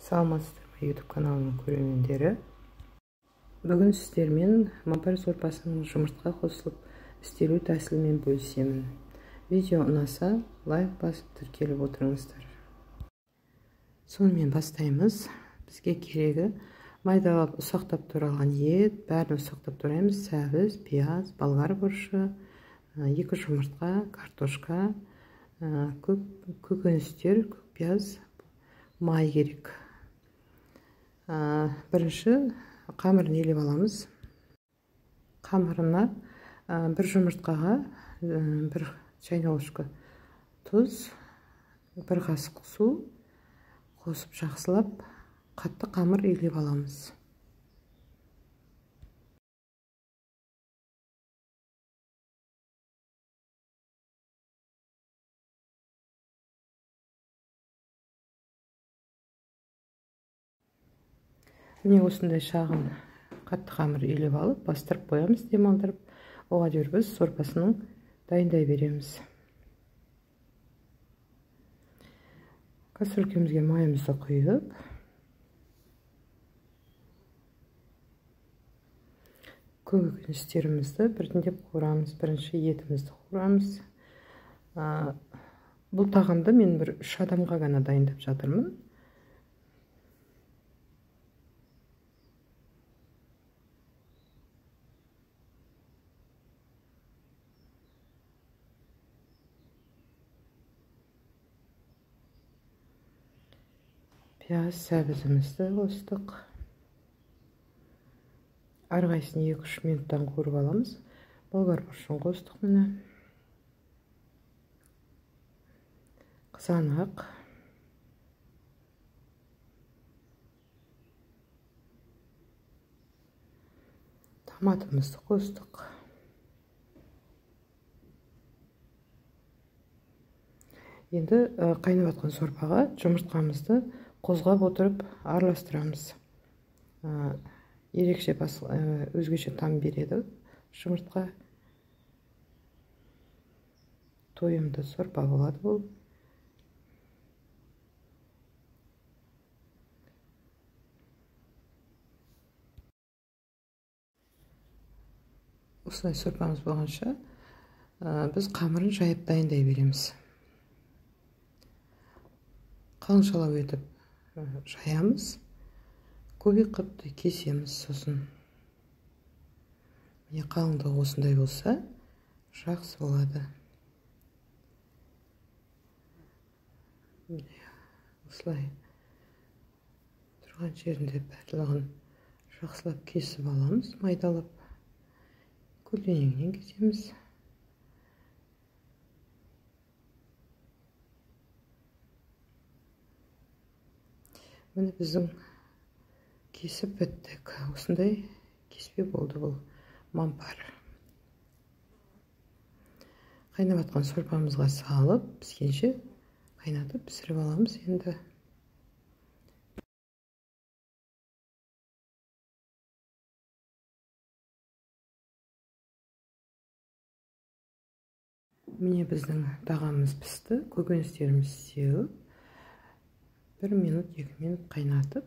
Саламатсыздар ма YouTube каналының көрермендері. Бүгін сіздермен мампар сорпасының жұмыртқа қосылып істелу тәсілімен бөлісемін. Видео ұнаса, лайк басып тіркеліп отырыңыздар. Сонымен бастаймыз. Бізге керегі майдалап ұсақтап туралған ет, бәрін ұсақтап тураймыз: сәбіз, пияз, болгар бұрышы, 2 жұмыртқа, картошка, көкөністер, көк пияз, май керек. Бірінші қамырын елеп аламыз. Қамырына 1 жұмыртқаға 1 чайна ложка тұз, 1 қасық су қосып жақсылап қатты қамыр елеп аламыз. Міне осындай шағын қатты қамыр елеп алып, бастырып қоямыз, демалдырып. Оған дейін біз сорпасының дайындай береміз. Кастрөлкемізге майымызды құйып, көкөністерімізді біртіндеп қуырамыз. Бірінші етімізді қуырамыз. Бұл тағамды мен 3 адамға ғана дайындап жатырмын. Пияз, сәбізімізді қостық. Әрқайсысын 2-3 минуттан қуырып аламыз. Болгар бұрышын қостық міне. Қызанақ. Томатымызды қостық. Енді қайнап жатқан сорпаға жұмыртқамызды қозғап отырып араластырамыз. Ерекше өзгеше там береді жұмыртқа. Тойымды сорпа болады бұл. Осылай сорпамыз болғанша біз қамырын жайып дайындай береміз. Қалыңшалау етіп жаямыз, көбік қып кесеміз. Сосын міне қалыңдығы осындай болса жақсы болады. Осылай тұрған жерінде барлығын жақсылап кесіп аламыз, майдалап. Көлденеңнен кесеміз. Міне біздің кесіп біттік. Осындай кеспе болды бұл мампар. Қайнап жатқан сорпамызға салып, піскенше қайнатып пісіріп аламыз енді. Міне біздің тағамымыз пісті. Көкөністеріміз сеуіп, 1 минут, 2 минут қайнатып,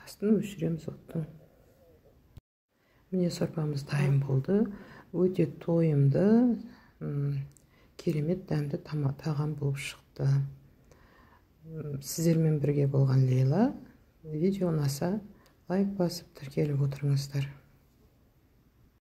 астын өшіреміз оттың. Міне сорпамыз дайын болды. Өте тойымды, керемет дәмді тағам болып шықты. Сіздермен бірге болған Лейла. Видео ұнаса, лайк басып тіркеліп отырыңыздар.